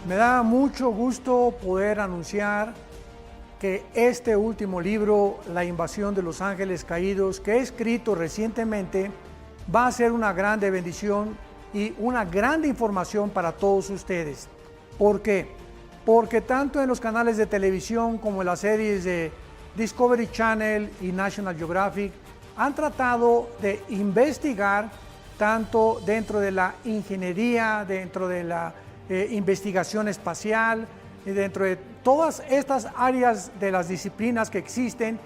Me da mucho gusto poder anunciar que este último libro, La invasión de los ángeles caídos, que he escrito recientemente, va a ser una grande bendición y una grande información para todos ustedes. ¿Por qué? Porque tanto en los canales de televisión como en las series de Discovery Channel y National Geographic han tratado de investigar tanto dentro de la ingeniería, dentro de la investigación espacial, y dentro de todas estas áreas de las disciplinas que existen,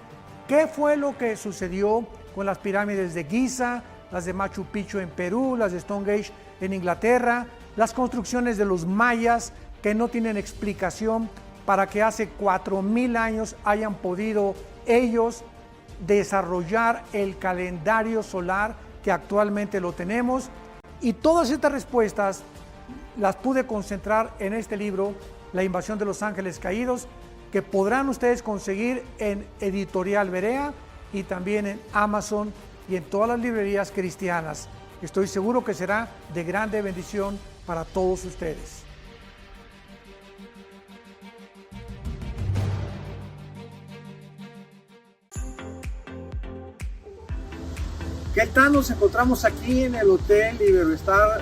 qué fue lo que sucedió con las pirámides de Giza, las de Machu Picchu en Perú, las de Stonehenge en Inglaterra, las construcciones de los mayas que no tienen explicación para que hace 4000 años hayan podido ellos desarrollar el calendario solar que actualmente lo tenemos. Y todas estas respuestas las pude concentrar en este libro, La invasión de los ángeles caídos, que podrán ustedes conseguir en Editorial Berea y también en Amazon y en todas las librerías cristianas. Estoy seguro que será de grande bendición para todos ustedes. ¿Qué tal? Nos encontramos aquí en el Hotel Iberoestar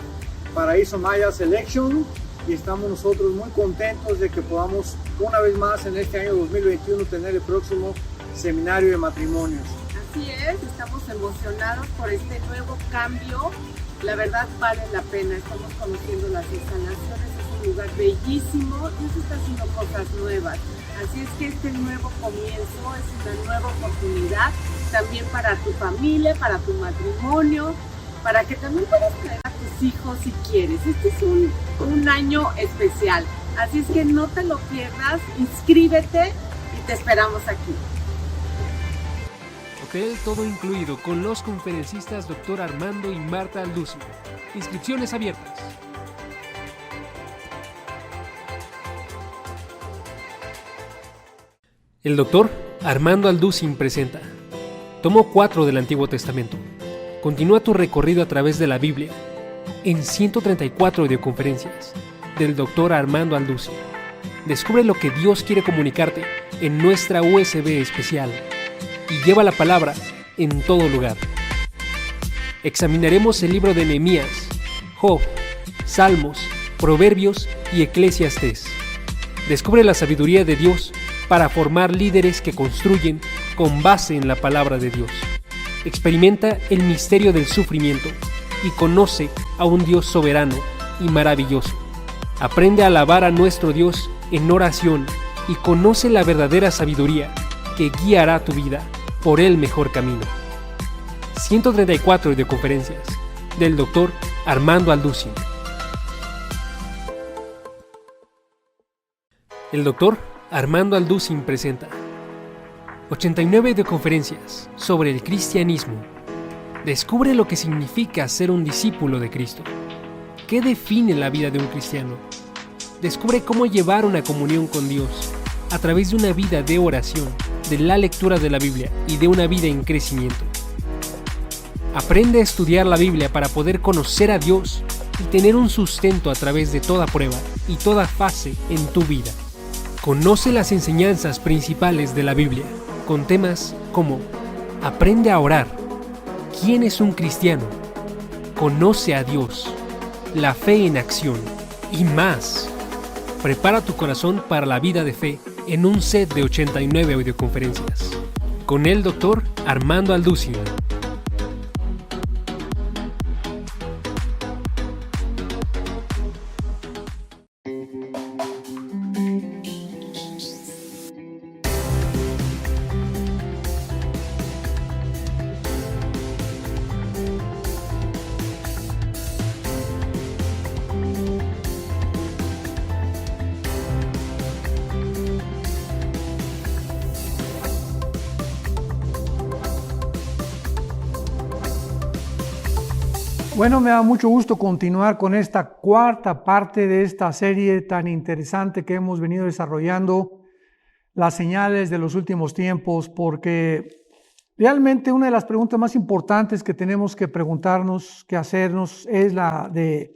Paraíso Maya Selection y estamos nosotros muy contentos de que podamos una vez más en este año 2021 tener el próximo seminario de matrimonios. Así es, estamos emocionados por este nuevo cambio. La verdad vale la pena, estamos conociendo las instalaciones, es un lugar bellísimo y se está haciendo cosas nuevas. Así es que este nuevo comienzo es una nueva oportunidad también para tu familia, para tu matrimonio, para que también puedas traer a tus hijos si quieres. Este es un año especial, así es que no te lo pierdas, inscríbete y te esperamos aquí. Hotel todo incluido con los conferencistas Dr. Armando y Marta Alducin. Inscripciones abiertas. El Dr. Armando Alducin presenta Tomo 4 del Antiguo Testamento. Continúa tu recorrido a través de la Biblia en 134 videoconferencias del Dr. Armando Alducin. Descubre lo que Dios quiere comunicarte en nuestra USB especial y lleva la palabra en todo lugar. Examinaremos el libro de Nehemías, Job, Salmos, Proverbios y Eclesiastés. Descubre la sabiduría de Dios para formar líderes que construyen con base en la palabra de Dios. Experimenta el misterio del sufrimiento y conoce a un Dios soberano y maravilloso. Aprende a alabar a nuestro Dios en oración y conoce la verdadera sabiduría que guiará tu vida por el mejor camino. 134 videoconferencias del Dr. Armando Alducin. El Dr. Armando Alducin presenta 89 videoconferencias sobre el cristianismo. Descubre lo que significa ser un discípulo de Cristo. ¿Qué define la vida de un cristiano? Descubre cómo llevar una comunión con Dios a través de una vida de oración, de la lectura de la Biblia y de una vida en crecimiento. Aprende a estudiar la Biblia para poder conocer a Dios y tener un sustento a través de toda prueba y toda fase en tu vida. Conoce las enseñanzas principales de la Biblia con temas como Aprende a orar, ¿quién es un cristiano? Conoce a Dios, la fe en acción y más. Prepara tu corazón para la vida de fe en un set de 89 videoconferencias con el Dr. Armando Alducin. Bueno, me da mucho gusto continuar con esta cuarta parte de esta serie tan interesante que hemos venido desarrollando, las señales de los últimos tiempos, porque realmente una de las preguntas más importantes que tenemos que preguntarnos, que hacernos, es la de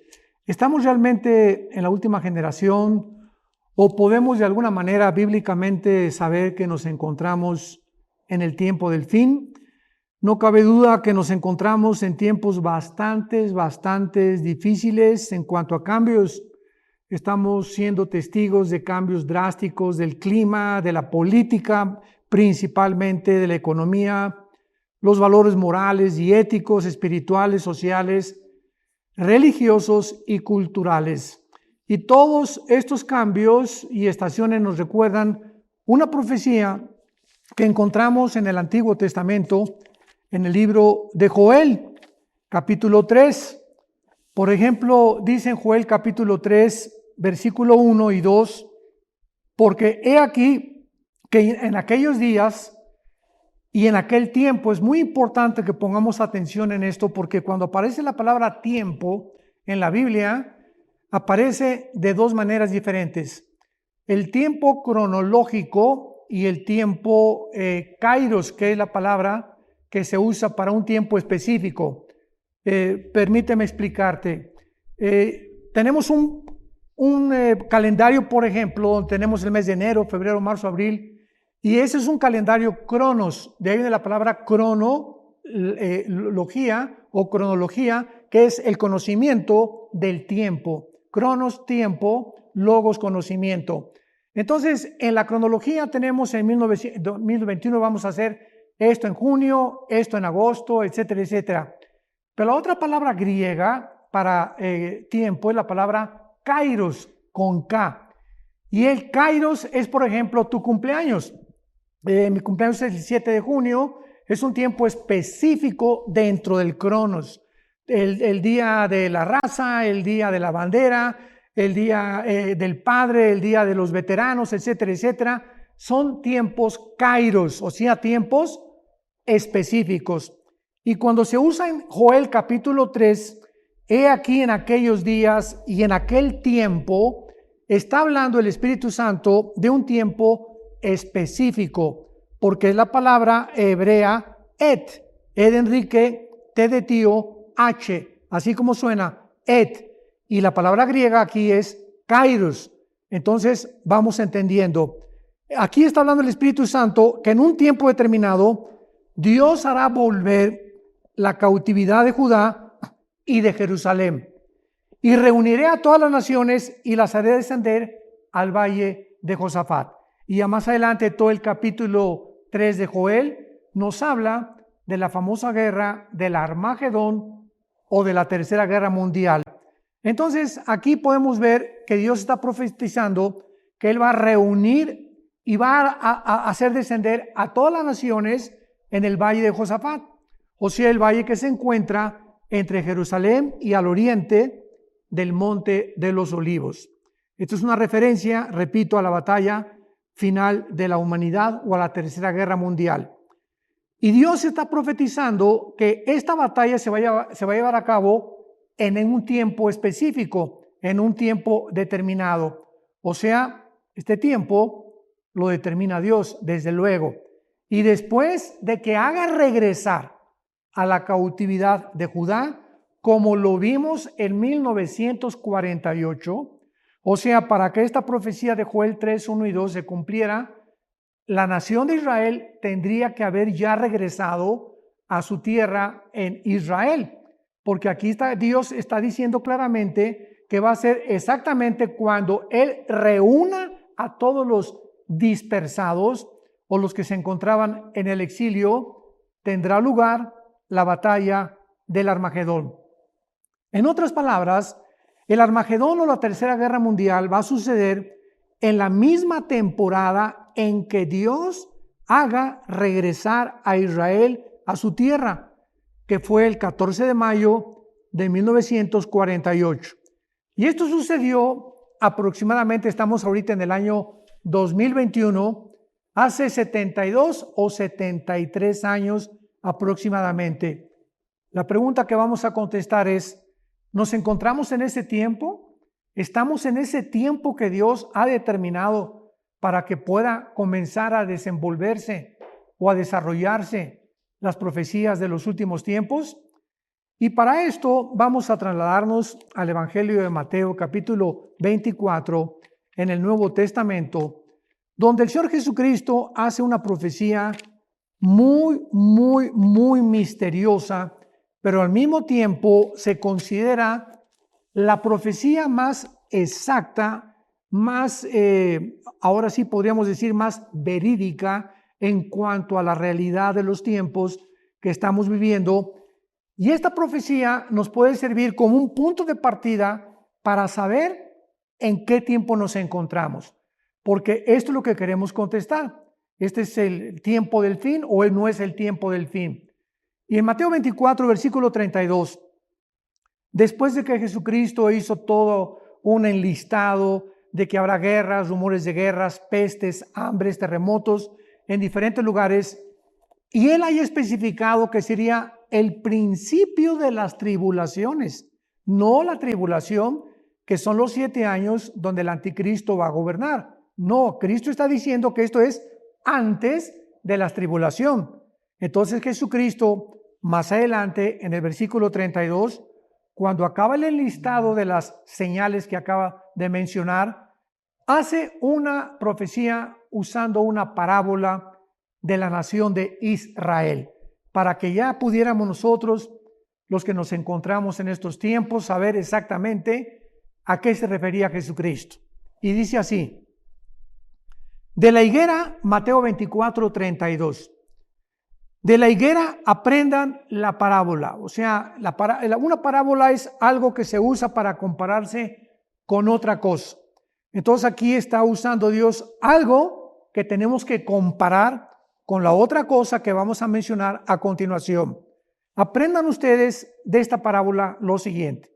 ¿Estamos realmente en la última generación o podemos de alguna manera bíblicamente saber que nos encontramos en el tiempo del fin? No cabe duda que nos encontramos en tiempos bastante difíciles en cuanto a cambios. Estamos siendo testigos de cambios drásticos del clima, de la política, principalmente de la economía, los valores morales y éticos, espirituales, sociales, religiosos y culturales. Y todos estos cambios y estaciones nos recuerdan una profecía que encontramos en el Antiguo Testamento, en el libro de Joel, capítulo 3. Por ejemplo, dice en Joel capítulo 3, versículo 1 y 2, porque he aquí que en aquellos días y en aquel tiempo, es muy importante que pongamos atención en esto, porque cuando aparece la palabra tiempo en la Biblia, aparece de dos maneras diferentes. El tiempo cronológico y el tiempo kairos, que es la palabra que se usa para un tiempo específico. Permíteme explicarte. Tenemos un calendario, por ejemplo, donde tenemos el mes de enero, febrero, marzo, abril, y ese es un calendario cronos, de ahí viene la palabra cronología o cronología, que es el conocimiento del tiempo. Cronos, tiempo, logos, conocimiento. Entonces, en la cronología tenemos en 2021 vamos a hacer esto en junio, esto en agosto, etcétera, etcétera. Pero la otra palabra griega para tiempo es la palabra kairos, con K. Y el kairos es, por ejemplo, tu cumpleaños. Mi cumpleaños es el 7 de junio, es un tiempo específico dentro del cronos. El día de la raza, el día de la bandera, el día del padre, el día de los veteranos, etcétera, etcétera. Son tiempos kairos, o sea, tiempos específicos. Y cuando se usa en Joel capítulo 3, he aquí en aquellos días y en aquel tiempo, está hablando el Espíritu Santo de un tiempo específico, porque es la palabra hebrea et, de Enrique, T de tío, H, así como suena, et, y la palabra griega aquí es kairos. Entonces vamos entendiendo. Aquí está hablando el Espíritu Santo que en un tiempo determinado Dios hará volver la cautividad de Judá y de Jerusalén, y reuniré a todas las naciones y las haré descender al valle de Josafat. Y ya más adelante todo el capítulo 3 de Joel nos habla de la famosa guerra del Armagedón o de la Tercera Guerra Mundial. Entonces aquí podemos ver que Dios está profetizando que Él va a reunir y va a hacer descender a todas las naciones en el valle de Josafat, o sea, el valle que se encuentra entre Jerusalén y al oriente del Monte de los Olivos. Esto es una referencia, repito, a la batalla final de la humanidad o a la Tercera Guerra Mundial. Y Dios está profetizando que esta batalla se va a llevar a cabo en un tiempo específico, en un tiempo determinado. O sea, este tiempo lo determina Dios, desde luego. Y después de que haga regresar a la cautividad de Judá, como lo vimos en 1948, o sea, para que esta profecía de Joel 3, 1 y 2 se cumpliera, la nación de Israel tendría que haber ya regresado a su tierra en Israel, porque aquí Dios está diciendo claramente que va a ser exactamente cuando Él reúna a todos los dispersados o los que se encontraban en el exilio, tendrá lugar la batalla del Armagedón. En otras palabras, el Armagedón o la Tercera Guerra Mundial va a suceder en la misma temporada en que Dios haga regresar a Israel a su tierra, que fue el 14 de mayo de 1948. Y esto sucedió aproximadamente, estamos ahorita en el año 2021, hace 72 o 73 años aproximadamente. La pregunta que vamos a contestar es, ¿nos encontramos en ese tiempo? ¿Estamos en ese tiempo que Dios ha determinado para que pueda comenzar a desenvolverse o a desarrollarse las profecías de los últimos tiempos? Y para esto vamos a trasladarnos al Evangelio de Mateo, capítulo 24, en el Nuevo Testamento, donde el Señor Jesucristo hace una profecía muy misteriosa, pero al mismo tiempo se considera la profecía más exacta, más, ahora sí podríamos decir, más verídica en cuanto a la realidad de los tiempos que estamos viviendo. Y esta profecía nos puede servir como un punto de partida para saber en qué tiempo nos encontramos, porque esto es lo que queremos contestar. ¿Este es el tiempo del fin o no es el tiempo del fin? Y en Mateo 24, versículo 32, después de que Jesucristo hizo todo un enlistado de que habrá guerras, rumores de guerras, pestes, hambres, terremotos en diferentes lugares, y él haya especificado que sería el principio de las tribulaciones, no la tribulación que son los 7 años donde el anticristo va a gobernar. No, Cristo está diciendo que esto es antes de la tribulación. Entonces Jesucristo, más adelante, en el versículo 32, cuando acaba el enlistado de las señales que acaba de mencionar, hace una profecía usando una parábola de la nación de Israel, para que ya pudiéramos nosotros, los que nos encontramos en estos tiempos, saber exactamente a qué se refería Jesucristo. Y dice así: de la higuera, Mateo 24, 32. De la higuera aprendan la parábola. O sea, una parábola es algo que se usa para compararse con otra cosa. Entonces aquí está usando Dios algo que tenemos que comparar con la otra cosa que vamos a mencionar a continuación. Aprendan ustedes de esta parábola lo siguiente.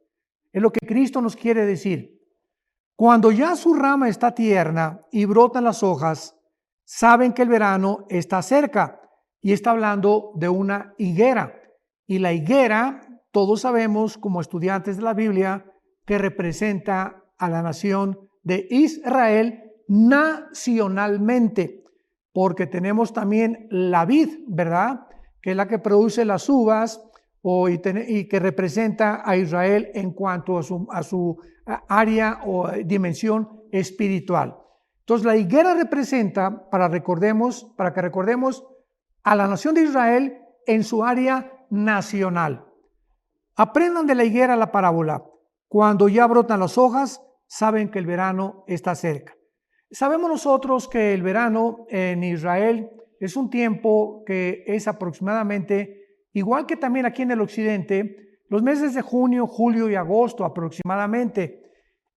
Es lo que Cristo nos quiere decir. Cuando ya su rama está tierna y brotan las hojas, saben que el verano está cerca. Y está hablando de una higuera. Y la higuera, todos sabemos como estudiantes de la Biblia, que representa a la nación de Israel nacionalmente. Porque tenemos también la vid, ¿verdad? Que es la que produce las uvas y que representa a Israel en cuanto a su área o dimensión espiritual. Entonces la higuera representa, para que recordemos, a la nación de Israel en su área nacional. Aprendan de la higuera la parábola. Cuando ya brotan las hojas, saben que el verano está cerca. Sabemos nosotros que el verano en Israel es un tiempo que es aproximadamente, igual que también aquí en el occidente, los meses de junio, julio y agosto aproximadamente.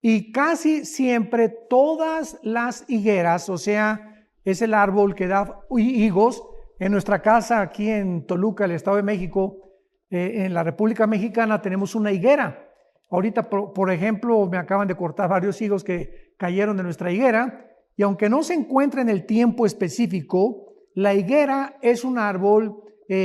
Y casi siempre todas las higueras, o sea, es el árbol que da higos. En nuestra casa aquí en Toluca, el Estado de México, en la República Mexicana, tenemos una higuera. Ahorita, por ejemplo, me acaban de cortar varios higos que cayeron de nuestra higuera, y aunque no se encuentra en el tiempo específico, la higuera es un árbol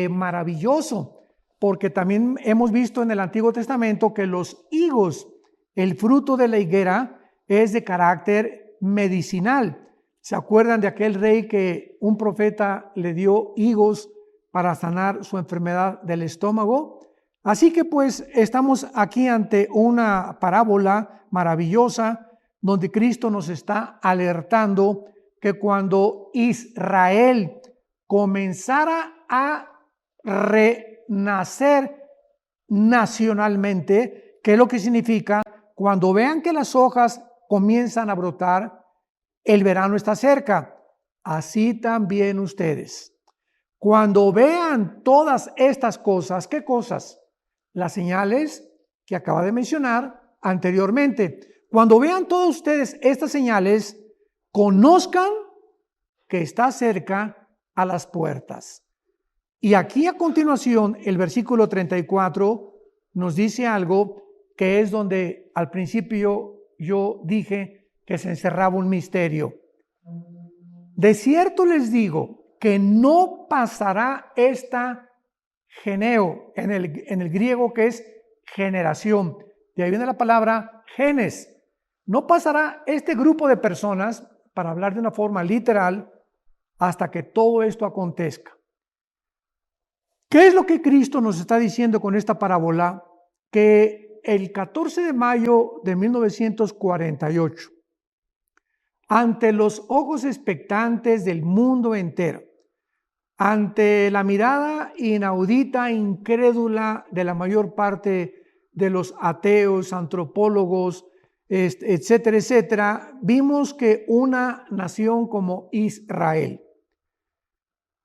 maravilloso, porque también hemos visto en el Antiguo Testamento que los higos, el fruto de la higuera, es de carácter medicinal. ¿Se acuerdan de aquel rey que un profeta le dio higos para sanar su enfermedad del estómago? Así que pues estamos aquí ante una parábola maravillosa donde Cristo nos está alertando que cuando Israel comenzara a renacer nacionalmente, ¿qué es lo que significa? Cuando vean que las hojas comienzan a brotar, el verano está cerca. Así también ustedes. Cuando vean todas estas cosas, ¿qué cosas? Las señales que acaba de mencionar anteriormente. Cuando vean todos ustedes estas señales, conozcan que está cerca a las puertas. Y aquí a continuación, el versículo 34 nos dice algo que es donde al principio yo dije que se encerraba un misterio. De cierto les digo que no pasará esta geneo, en el griego que es generación. De ahí viene la palabra genes. No pasará este grupo de personas, para hablar de una forma literal, hasta que todo esto acontezca. ¿Qué es lo que Cristo nos está diciendo con esta parábola? Que el 14 de mayo de 1948, ante los ojos expectantes del mundo entero, ante la mirada inaudita, incrédula de la mayor parte de los ateos, antropólogos, etcétera, etcétera, vimos que una nación como Israel,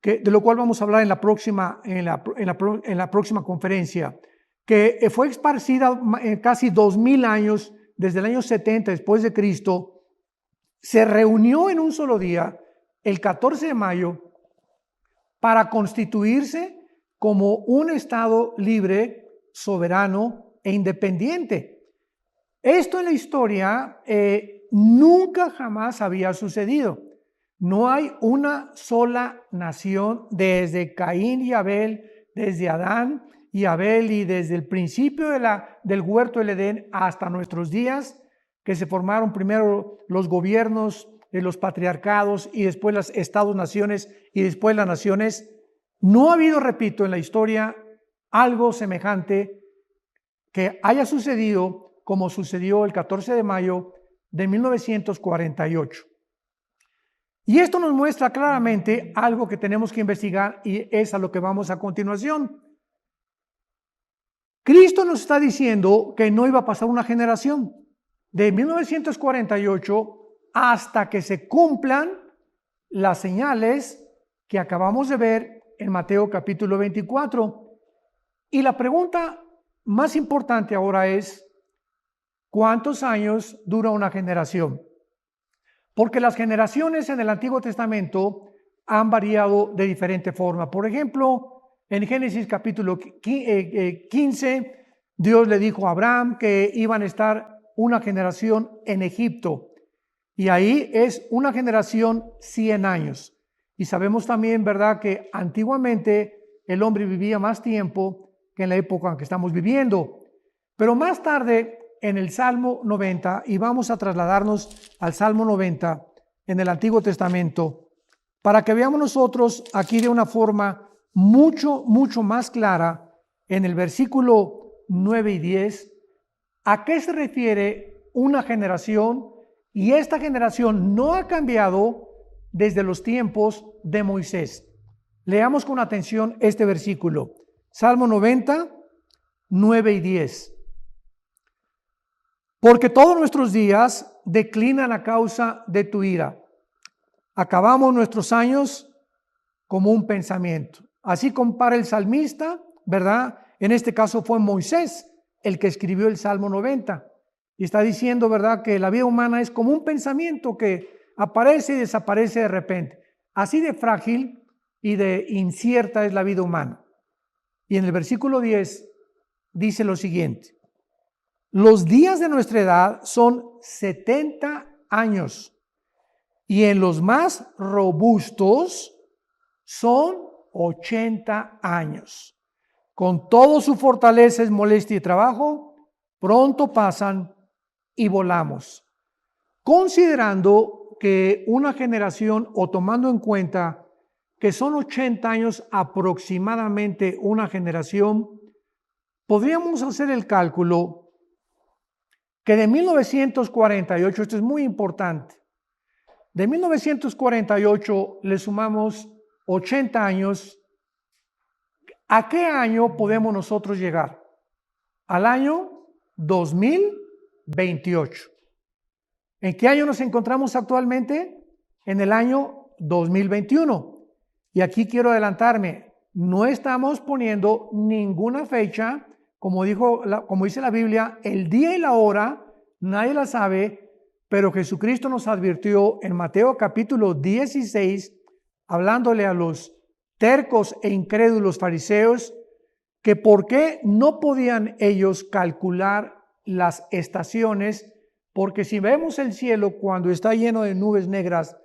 de lo cual vamos a hablar en la próxima conferencia, que fue esparcida casi 2000 años, desde el año 70 después de Cristo, se reunió en un solo día, el 14 de mayo, para constituirse como un Estado libre, soberano e independiente. Esto en la historia nunca jamás había sucedido. No hay una sola nación desde Caín y Abel, desde Adán y Abel y desde el principio del huerto del Edén hasta nuestros días, que se formaron primero los gobiernos, los patriarcados y después los estados-naciones y después las naciones. No ha habido, repito, en la historia algo semejante que haya sucedido como sucedió el 14 de mayo de 1948. Y esto nos muestra claramente algo que tenemos que investigar y es a lo que vamos a continuación. Cristo nos está diciendo que no iba a pasar una generación de 1948 hasta que se cumplan las señales que acabamos de ver en Mateo capítulo 24. Y la pregunta más importante ahora es, ¿cuántos años dura una generación? Porque las generaciones en el Antiguo Testamento han variado de diferente forma. Por ejemplo, en Génesis capítulo 15, Dios le dijo a Abraham que iban a estar una generación en Egipto. Y ahí es una generación 100 años. Y sabemos también, ¿verdad?, que antiguamente el hombre vivía más tiempo que en la época en que estamos viviendo. Pero más tarde, en el Salmo 90, y vamos a trasladarnos al Salmo 90 en el Antiguo Testamento, para que veamos nosotros aquí de una forma mucho más clara, en el versículo 9 y 10, a qué se refiere una generación, y esta generación no ha cambiado desde los tiempos de Moisés. Leamos con atención este versículo, Salmo 90, 9 y 10. Porque todos nuestros días declinan a causa de tu ira. Acabamos nuestros años como un pensamiento. Así compara el salmista, ¿verdad? En este caso fue Moisés el que escribió el Salmo 90. Y está diciendo, ¿verdad?, que la vida humana es como un pensamiento que aparece y desaparece de repente. Así de frágil y de incierta es la vida humana. Y en el versículo 10 dice lo siguiente. Los días de nuestra edad son 70 años y en los más robustos son 80 años. Con todo su fortaleza es molestia y trabajo, pronto pasan y volamos. Considerando que una generación, o tomando en cuenta que son 80 años aproximadamente una generación, podríamos hacer el cálculo que de 1948, esto es muy importante, de 1948 le sumamos 80 años, ¿a qué año podemos nosotros llegar? Al año 2028. ¿En qué año nos encontramos actualmente? En el año 2021. Y aquí quiero adelantarme, no estamos poniendo ninguna fecha. Como dice la Biblia, el día y la hora nadie la sabe, pero Jesucristo nos advirtió en Mateo capítulo 16, hablándole a los tercos e incrédulos fariseos, que por qué no podían ellos calcular las estaciones, porque si vemos el cielo cuando está lleno de nubes negras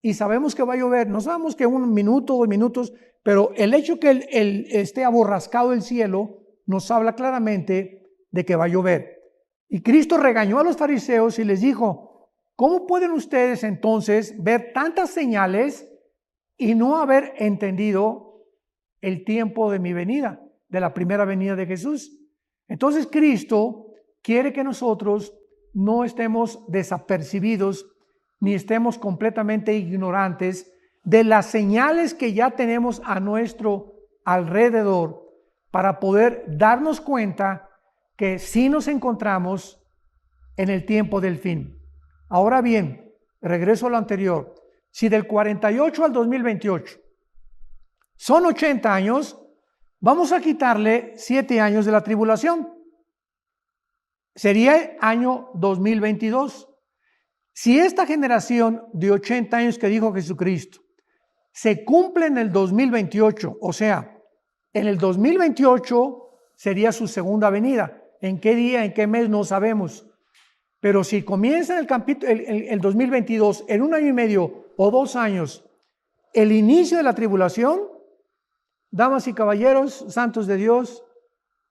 y sabemos que va a llover, no sabemos que 1 minuto, 2 minutos, pero el hecho que esté aborrascado el cielo nos habla claramente de que va a llover. Y Cristo regañó a los fariseos y les dijo, ¿cómo pueden ustedes entonces ver tantas señales y no haber entendido el tiempo de mi venida, de la primera venida de Jesús. Entonces Cristo quiere que nosotros no estemos desapercibidos ni estemos completamente ignorantes de las señales que ya tenemos a nuestro alrededor para poder darnos cuenta que sí nos encontramos en el tiempo del fin. Ahora bien, regreso a lo anterior. Si del 48 al 2028 son 80 años, vamos a quitarle 7 años de la tribulación. Sería el año 2022. Si esta generación de 80 años que dijo Jesucristo se cumple en el 2028, o sea, en el 2028 sería su segunda venida. ¿En qué día, en qué mes? No sabemos. Pero si comienza el 2022, en 1 año y medio o 2 años, el inicio de la tribulación, damas y caballeros, santos de Dios,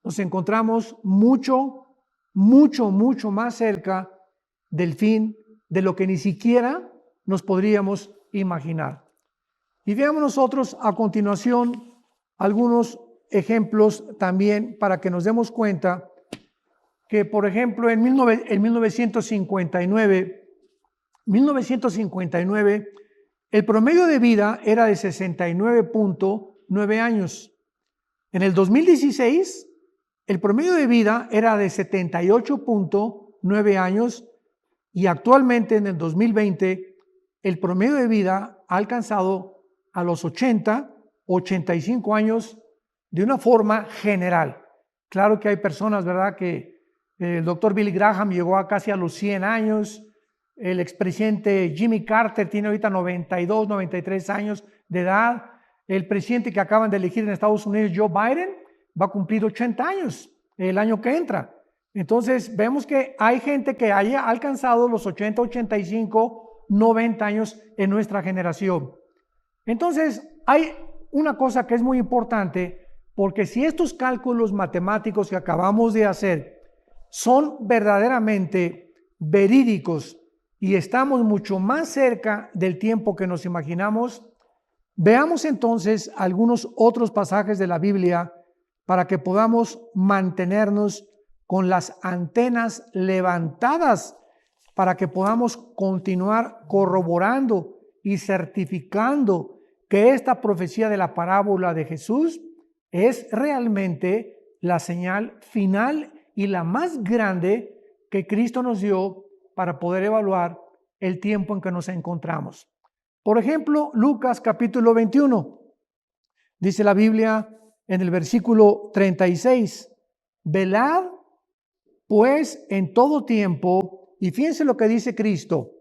nos encontramos mucho más cerca del fin de lo que ni siquiera nos podríamos imaginar. Y veamos nosotros a continuación algunos ejemplos también para que nos demos cuenta que, por ejemplo, en 1959, el promedio de vida era de 69.9 años. En el 2016, el promedio de vida era de 78.9 años y actualmente en el 2020 el promedio de vida ha alcanzado a los 85 años de una forma general. Claro que hay personas, ¿verdad?, que el doctor Billy Graham llegó a casi a los 100 años, el expresidente Jimmy Carter tiene ahorita 92, 93 años de edad, el presidente que acaban de elegir en Estados Unidos, Joe Biden, va a cumplir 80 años el año que entra. Entonces vemos que hay gente que haya alcanzado los 80, 85, 90 años en nuestra generación. Entonces hay una cosa que es muy importante, porque si estos cálculos matemáticos que acabamos de hacer son verdaderamente verídicos y estamos mucho más cerca del tiempo que nos imaginamos, veamos entonces algunos otros pasajes de la Biblia para que podamos mantenernos con las antenas levantadas, para que podamos continuar corroborando y certificando que esta profecía de la parábola de Jesús es realmente la señal final y la más grande que Cristo nos dio para poder evaluar el tiempo en que nos encontramos. Por ejemplo, Lucas capítulo 21, dice la Biblia en el versículo 36, velad pues en todo tiempo, y fíjense lo que dice Cristo,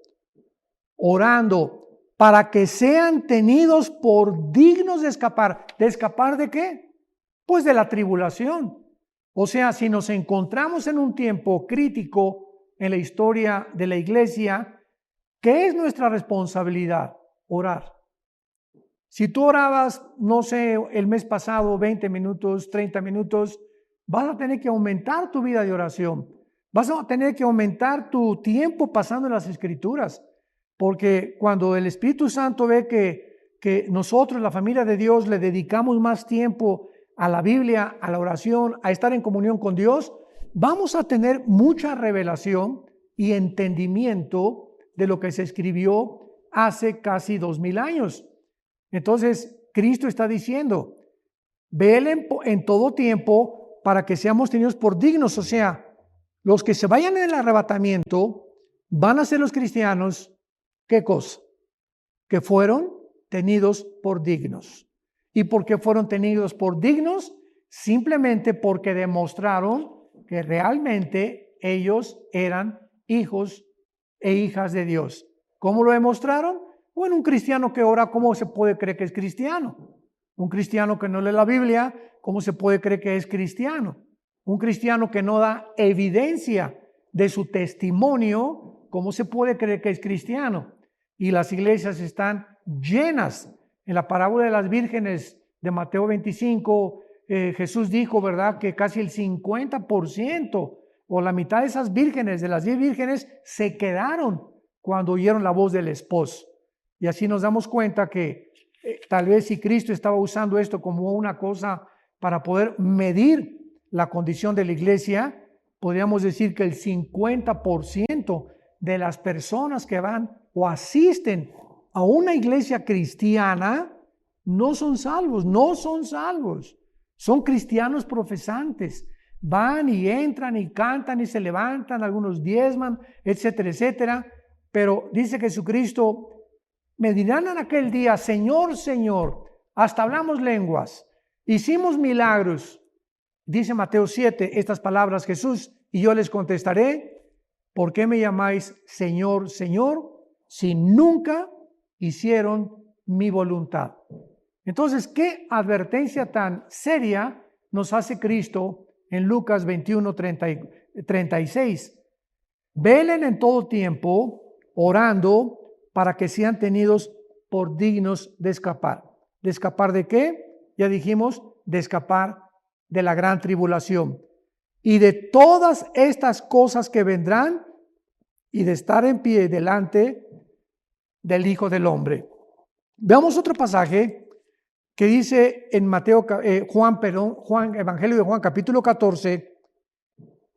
orando para que sean tenidos por dignos de escapar. ¿De escapar de qué? Pues de la tribulación. O sea, si nos encontramos en un tiempo crítico en la historia de la iglesia, ¿qué es nuestra responsabilidad? Orar. Si tú orabas, no sé, el mes pasado 20 minutos, 30 minutos, vas a tener que aumentar tu vida de oración. Vas a tener que aumentar tu tiempo pasando en las Escrituras. Porque cuando el Espíritu Santo ve que nosotros, la familia de Dios, le dedicamos más tiempo a la Biblia, a la oración, a estar en comunión con Dios, vamos a tener mucha revelación y entendimiento de lo que se escribió hace casi 2000 años. Entonces, Cristo está diciendo, velen en todo tiempo para que seamos tenidos por dignos. O sea, los que se vayan en el arrebatamiento van a ser los cristianos, ¿qué cosa? Que fueron tenidos por dignos. ¿Y por qué fueron tenidos por dignos? Simplemente porque demostraron que realmente ellos eran hijos e hijas de Dios. ¿Cómo lo demostraron? Bueno, un cristiano que ora, ¿cómo se puede creer que es cristiano? Un cristiano que no lee la Biblia, ¿cómo se puede creer que es cristiano? Un cristiano que no da evidencia de su testimonio, ¿cómo se puede creer que es cristiano? Y las iglesias están llenas. En la parábola de las vírgenes de Mateo 25, Jesús dijo, ¿verdad?, que casi el 50% o la mitad de esas vírgenes, de las 10 vírgenes, se quedaron cuando oyeron la voz del esposo. Y así nos damos cuenta que Tal vez si Cristo estaba usando esto como una cosa para poder medir la condición de la iglesia, podríamos decir que el 50% de las personas que van o asisten a una iglesia cristiana no son salvos, son cristianos profesantes. Van y entran y cantan y se levantan, algunos diezman, etcétera, etcétera. Pero dice Jesucristo, me dirán en aquel día, Señor, Señor, hasta hablamos lenguas, hicimos milagros. Dice Mateo 7 estas palabras Jesús, y yo les contestaré, ¿por qué me llamáis Señor, Señor, si nunca hicieron mi voluntad? Entonces, ¿qué advertencia tan seria nos hace Cristo en Lucas 21, 36? Velen en todo tiempo, orando, para que sean tenidos por dignos de escapar. ¿De escapar de qué? Ya dijimos, de escapar de la gran tribulación. Y de todas estas cosas que vendrán, y de estar en pie delante del Hijo del Hombre. Veamos otro pasaje que dice en Evangelio de Juan, capítulo 14.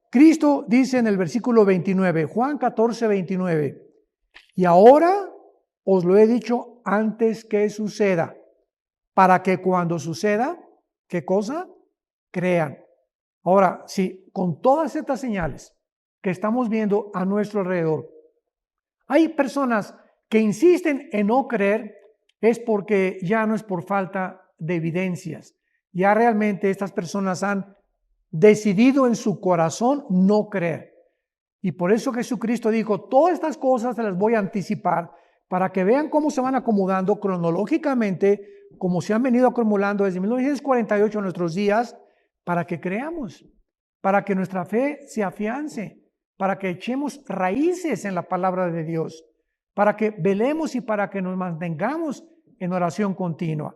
Cristo dice en el versículo 29, Juan 14, 29. Y ahora os lo he dicho antes que suceda, para que cuando suceda, ¿qué cosa? Crean. Ahora, sí, con todas estas señales que estamos viendo a nuestro alrededor, hay personas que insisten en no creer, es porque ya no es por falta de evidencias. Ya realmente estas personas han decidido en su corazón no creer. Y por eso Jesucristo dijo, todas estas cosas se las voy a anticipar para que vean cómo se van acomodando cronológicamente, como se han venido acumulando desde 1948 a nuestros días, para que creamos, para que nuestra fe se afiance, para que echemos raíces en la palabra de Dios, para que velemos y para que nos mantengamos en oración continua.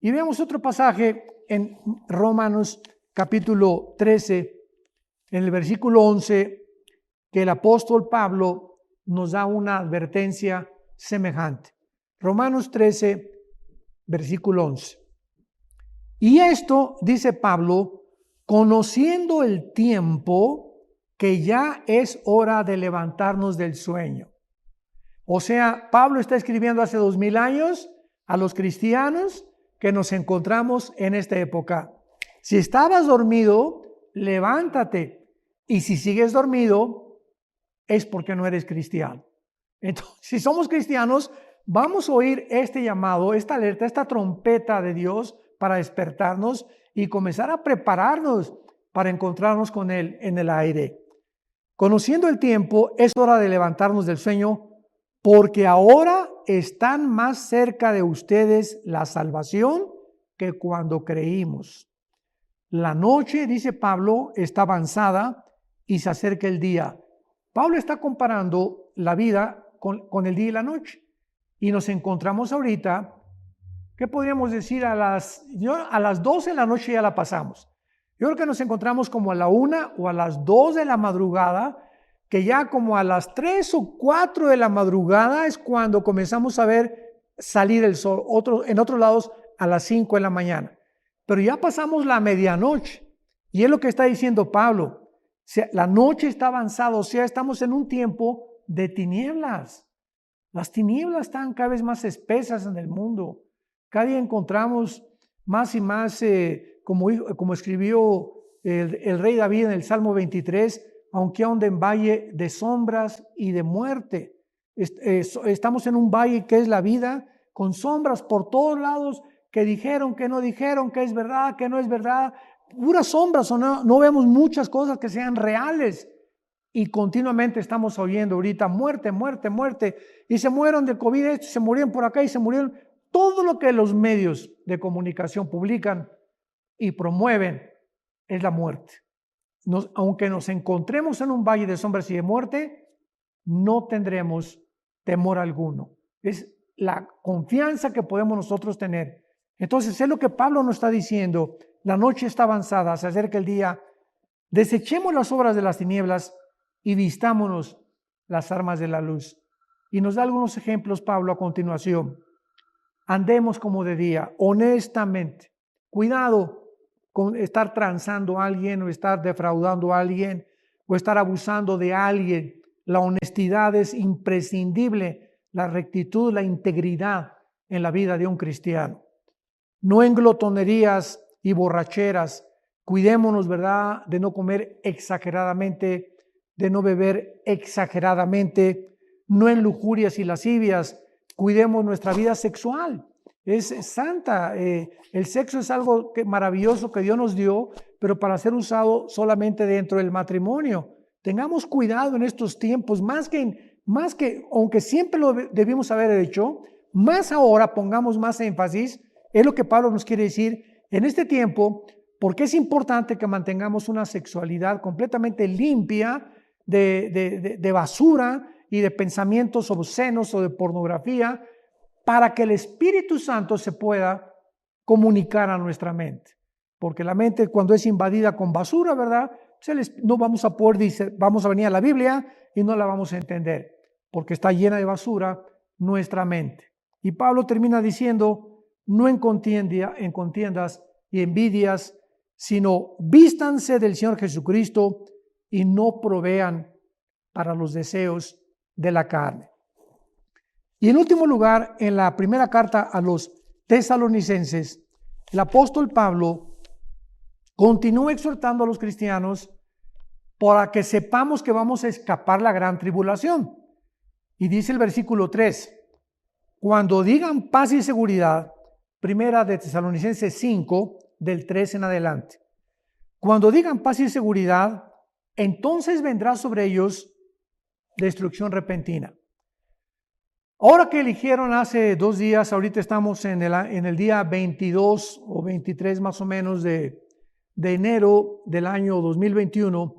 Y veamos otro pasaje en Romanos capítulo 13, en el versículo 11, que el apóstol Pablo nos da una advertencia semejante. Romanos 13, versículo 11. Y esto, dice Pablo, conociendo el tiempo, que ya es hora de levantarnos del sueño. O sea, Pablo está escribiendo hace 2000 años a los cristianos que nos encontramos en esta época. Si estabas dormido, levántate. Y si sigues dormido, es porque no eres cristiano. Entonces, si somos cristianos, vamos a oír este llamado, esta alerta, esta trompeta de Dios para despertarnos y comenzar a prepararnos para encontrarnos con Él en el aire. Conociendo el tiempo, es hora de levantarnos del sueño, porque ahora están más cerca de ustedes la salvación que cuando creímos. La noche, dice Pablo, está avanzada y se acerca el día. Pablo está comparando la vida con el día y la noche. Y nos encontramos ahorita, ¿qué podríamos decir? A las 12 de la noche ya la pasamos. Yo creo que nos encontramos como a la 1 o a las 2 de la madrugada, que ya como a las 3 o 4 de la madrugada es cuando comenzamos a ver salir el sol. En otros lados a las 5 de la mañana. Pero ya pasamos la medianoche. Y es lo que está diciendo Pablo. O sea, la noche está avanzada, o sea, estamos en un tiempo de tinieblas. Las tinieblas están cada vez más espesas en el mundo. Cada día encontramos más y más, como escribió el rey David en el Salmo 23, aunque ande en valle de sombras y de muerte. Estamos en un valle que es la vida, con sombras por todos lados, que dijeron, que no dijeron, que es verdad, que no es verdad. Puras sombras, o no vemos muchas cosas que sean reales. Y continuamente estamos oyendo ahorita muerte, muerte, muerte. Y se murieron de COVID, se murieron por acá y se murieron. Todo lo que los medios de comunicación publican y promueven es la muerte. Aunque nos encontremos en un valle de sombras y de muerte, no tendremos temor alguno. Es la confianza que podemos nosotros tener. Entonces es lo que Pablo nos está diciendo. La noche está avanzada, se acerca el día. Desechemos las obras de las tinieblas y vistámonos las armas de la luz. Y nos da algunos ejemplos Pablo a continuación. andemos como de día, honestamente. Cuidado con estar transando a alguien o estar defraudando a alguien o estar abusando de alguien. La honestidad es imprescindible, la rectitud, la integridad en la vida de un cristiano. No en glotonerías y borracheras. Cuidémonos, ¿verdad?, de no comer exageradamente, de no beber exageradamente, no en lujurias y lascivias. Cuidemos nuestra vida sexual. Es santa. El sexo es algo maravilloso que Dios nos dio, pero para ser usado solamente dentro del matrimonio. Tengamos cuidado en estos tiempos, más que aunque siempre lo debimos haber hecho, más ahora pongamos más énfasis. Es lo que Pablo nos quiere decir en este tiempo, porque es importante que mantengamos una sexualidad completamente limpia de basura y de pensamientos obscenos o de pornografía, para que el Espíritu Santo se pueda comunicar a nuestra mente. Porque la mente, cuando es invadida con basura, ¿verdad?, no vamos a poder decir, vamos a venir a la Biblia y no la vamos a entender, porque está llena de basura nuestra mente. Y Pablo termina diciendo: no en contiendas y envidias, sino vístanse del Señor Jesucristo y no provean para los deseos de la carne. Y en último lugar, en la primera carta a los tesalonicenses, el apóstol Pablo continúa exhortando a los cristianos para que sepamos que vamos a escapar la gran tribulación. Y dice el versículo 3, cuando digan paz y seguridad, primera de Tesalonicenses 5, del 3 en adelante. Cuando digan paz y seguridad, entonces vendrá sobre ellos destrucción repentina. Ahora que eligieron hace 2 días, ahorita estamos en el día 22 o 23 más o menos de enero del año 2021,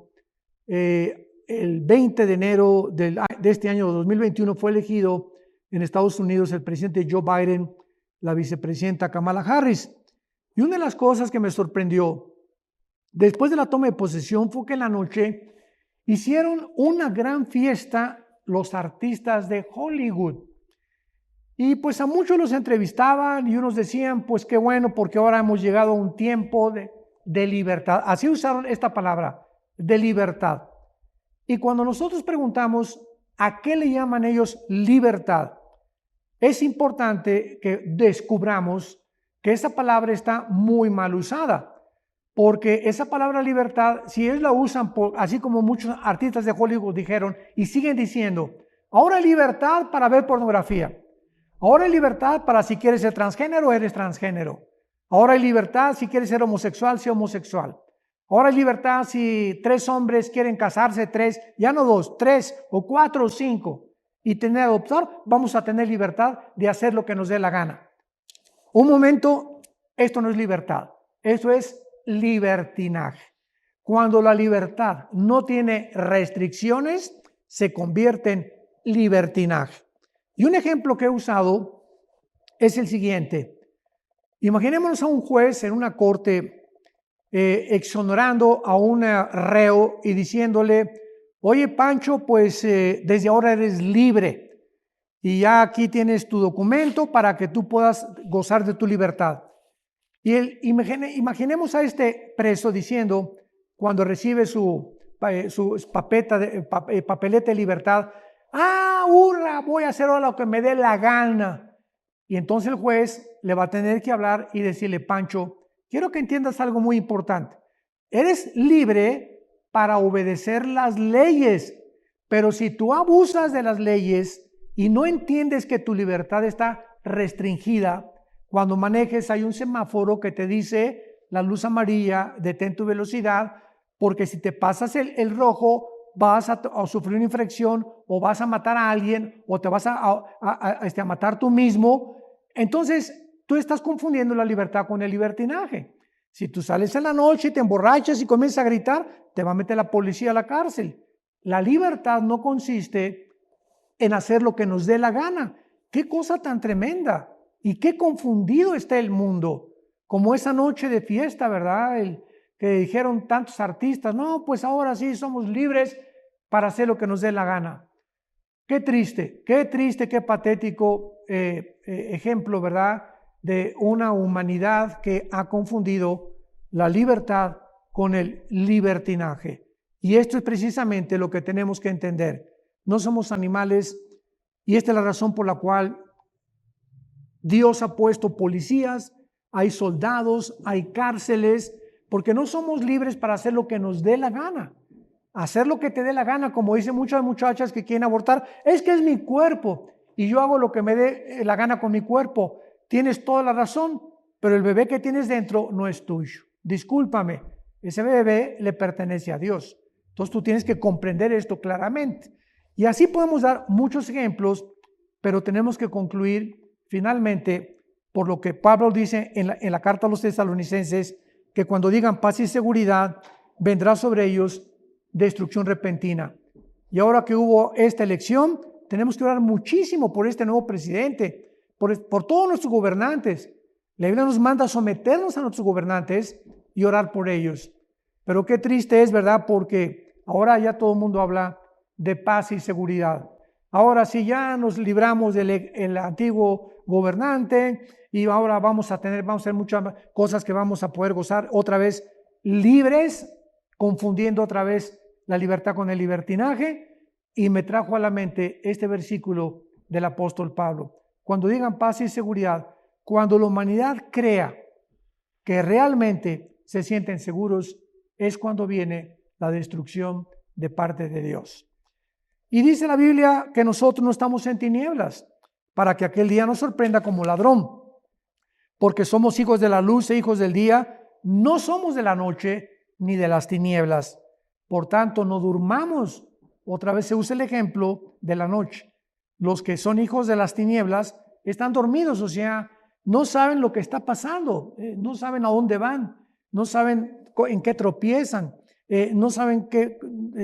el 20 de enero de este año 2021 fue elegido en Estados Unidos el presidente Joe Biden, la vicepresidenta Kamala Harris. Y una de las cosas que me sorprendió después de la toma de posesión fue que en la noche hicieron una gran fiesta los artistas de Hollywood. Y pues a muchos los entrevistaban y unos decían, pues qué bueno, porque ahora hemos llegado a un tiempo de libertad. Así usaron esta palabra, de libertad. Y cuando nosotros preguntamos a qué le llaman ellos libertad, es importante que descubramos que esa palabra está muy mal usada, porque esa palabra libertad, si ellos la usan, así como muchos artistas de Hollywood dijeron y siguen diciendo, ahora hay libertad para ver pornografía, ahora hay libertad para si quieres ser transgénero, eres transgénero, ahora hay libertad si quieres ser homosexual, sé homosexual, ahora hay libertad si 3 hombres quieren casarse, 3, ya no 2, 3 o 4 o 5 y tener adoptar, vamos a tener libertad de hacer lo que nos dé la gana. Un momento, esto no es libertad, esto es libertinaje. Cuando la libertad no tiene restricciones, se convierte en libertinaje. Y un ejemplo que he usado es el siguiente. Imaginémonos a un juez en una corte exonerando a un reo y diciéndole, oye Pancho, pues desde ahora eres libre y ya aquí tienes tu documento para que tú puedas gozar de tu libertad. Y imaginemos a este preso diciendo, cuando recibe su papeleta de libertad, hurra, voy a hacer ahora lo que me dé la gana. Y entonces el juez le va a tener que hablar y decirle, Pancho, quiero que entiendas algo muy importante. Eres libre para obedecer las leyes, pero si tú abusas de las leyes y no entiendes que tu libertad está restringida, cuando manejes hay un semáforo que te dice la luz amarilla, detén tu velocidad, porque si te pasas el rojo vas a sufrir una infracción o vas a matar a alguien o te vas a matar tú mismo. Entonces tú estás confundiendo la libertad con el libertinaje. Si tú sales en la noche y te emborrachas y comienzas a gritar, te va a meter la policía a la cárcel. La libertad no consiste en hacer lo que nos dé la gana. ¡Qué cosa tan tremenda! Y qué confundido está el mundo, como esa noche de fiesta, ¿verdad? Que dijeron tantos artistas, no, pues ahora sí somos libres para hacer lo que nos dé la gana. Qué triste, qué patético ejemplo, ¿verdad? De una humanidad que ha confundido la libertad con el libertinaje. Y esto es precisamente lo que tenemos que entender. No somos animales y esta es la razón por la cual Dios ha puesto policías, hay soldados, hay cárceles, porque no somos libres para hacer lo que nos dé la gana. Hacer lo que te dé la gana, como dicen muchas muchachas que quieren abortar, es que es mi cuerpo y yo hago lo que me dé la gana con mi cuerpo. Tienes toda la razón, pero el bebé que tienes dentro no es tuyo. Discúlpame, ese bebé le pertenece a Dios. Entonces tú tienes que comprender esto claramente. Y así podemos dar muchos ejemplos, pero tenemos que concluir finalmente por lo que Pablo dice en la carta a los tesalonicenses, que cuando digan paz y seguridad, vendrá sobre ellos destrucción repentina. Y ahora que hubo esta elección, tenemos que orar muchísimo por este nuevo presidente, por todos nuestros gobernantes. La Biblia nos manda a someternos a nuestros gobernantes y orar por ellos. Pero qué triste es, ¿verdad? Porque ahora ya todo el mundo habla de paz y seguridad. Ahora sí ya nos libramos del antiguo gobernante y ahora vamos a hacer muchas cosas que vamos a poder gozar otra vez libres, confundiendo otra vez la libertad con el libertinaje, y me trajo a la mente este versículo del apóstol Pablo. Cuando digan paz y seguridad, cuando la humanidad crea que realmente se sienten seguros, es cuando viene la destrucción de parte de Dios. Y dice la Biblia que nosotros no estamos en tinieblas, para que aquel día nos sorprenda como ladrón, porque somos hijos de la luz e hijos del día, no somos de la noche ni de las tinieblas. Por tanto, no durmamos. Otra vez se usa el ejemplo de la noche. Los que son hijos de las tinieblas están dormidos, o sea, no saben lo que está pasando, no saben a dónde van, no saben en qué tropiezan, no saben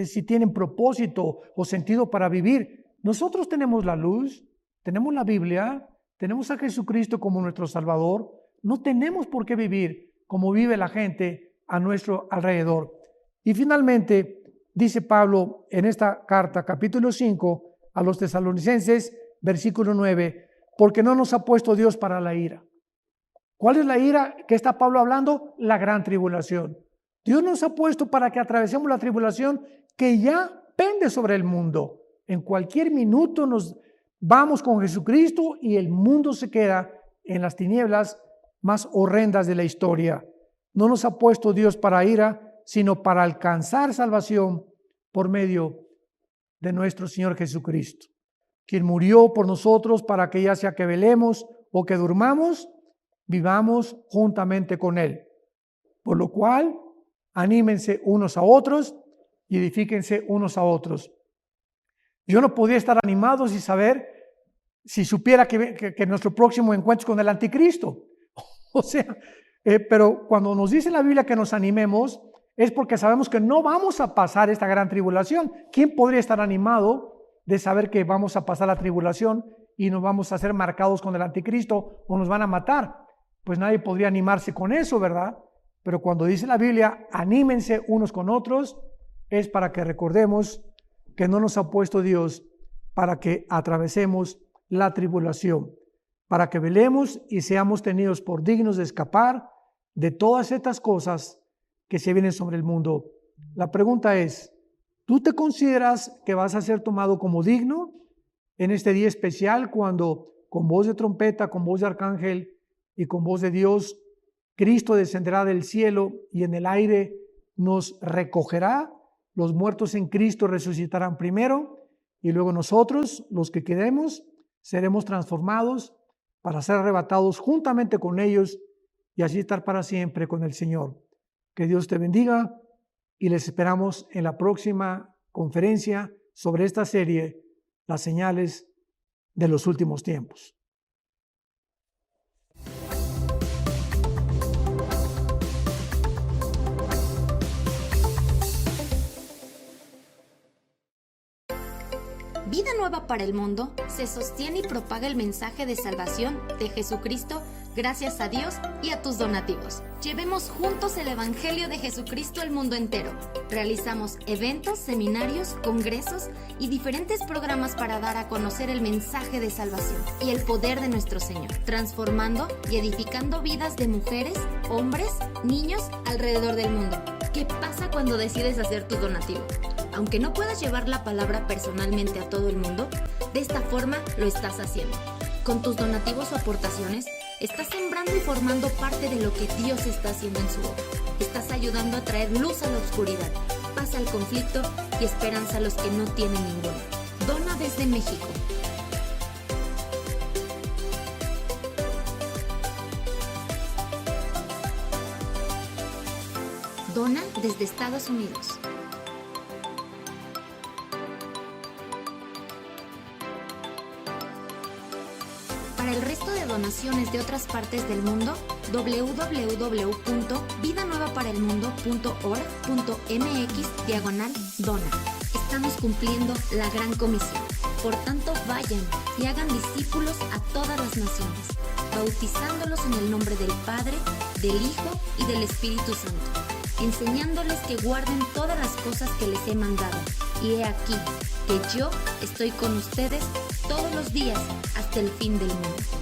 si tienen propósito o sentido para vivir. Nosotros tenemos la luz, tenemos la Biblia, tenemos a Jesucristo como nuestro Salvador. No tenemos por qué vivir como vive la gente a nuestro alrededor. Y finalmente, dice Pablo en esta carta, capítulo 5, a los tesalonicenses, versículo 9, porque no nos ha puesto Dios para la ira. ¿Cuál es la ira que está Pablo hablando? La gran tribulación. Dios nos ha puesto para que atravesemos la tribulación que ya pende sobre el mundo. En cualquier minuto nos vamos con Jesucristo y el mundo se queda en las tinieblas más horrendas de la historia. No nos ha puesto Dios para ira, sino para alcanzar salvación por medio de nuestro Señor Jesucristo, quien murió por nosotros para que ya sea que velemos o que durmamos, vivamos juntamente con Él. Por lo cual, anímense unos a otros y edifíquense unos a otros. Yo no podía estar animado si supiera que nuestro próximo encuentro es con el anticristo. O sea, pero cuando nos dice la Biblia que nos animemos, es porque sabemos que no vamos a pasar esta gran tribulación. ¿Quién podría estar animado de saber que vamos a pasar la tribulación y nos vamos a ser marcados con el anticristo o nos van a matar? Pues nadie podría animarse con eso, ¿verdad? Pero cuando dice la Biblia, anímense unos con otros, es para que recordemos que no nos ha puesto Dios para que atravesemos la tribulación, para que velemos y seamos tenidos por dignos de escapar de todas estas cosas que se vienen sobre el mundo. La pregunta es, ¿tú te consideras que vas a ser tomado como digno en este día especial cuando con voz de trompeta, con voz de arcángel y con voz de Dios, Cristo descenderá del cielo y en el aire nos recogerá? Los muertos en Cristo resucitarán primero y luego nosotros, los que quedemos, seremos transformados para ser arrebatados juntamente con ellos y así estar para siempre con el Señor. Que Dios te bendiga y les esperamos en la próxima conferencia sobre esta serie, las señales de los últimos tiempos. Vida Nueva para el Mundo se sostiene y propaga el mensaje de salvación de Jesucristo gracias a Dios y a tus donativos. Llevemos juntos el Evangelio de Jesucristo al mundo entero. Realizamos eventos, seminarios, congresos y diferentes programas para dar a conocer el mensaje de salvación y el poder de nuestro Señor, transformando y edificando vidas de mujeres, hombres, niños alrededor del mundo. ¿Qué pasa cuando decides hacer tu donativo? Aunque no puedas llevar la palabra personalmente a todo el mundo, de esta forma lo estás haciendo. Con tus donativos o aportaciones, estás sembrando y formando parte de lo que Dios está haciendo en su obra. Estás ayudando a traer luz a la oscuridad, paz al conflicto y esperanza a los que no tienen ninguna. Dona desde México. Dona desde Estados Unidos. Para el resto de donaciones de otras partes del mundo, www.vidanuevaparelmundo.org.mx/dona. Estamos cumpliendo la gran comisión. Por tanto, vayan y hagan discípulos a todas las naciones, bautizándolos en el nombre del Padre, del Hijo y del Espíritu Santo, enseñándoles que guarden todas las cosas que les he mandado. Y he aquí que yo estoy con ustedes todos los días hasta el fin del mundo.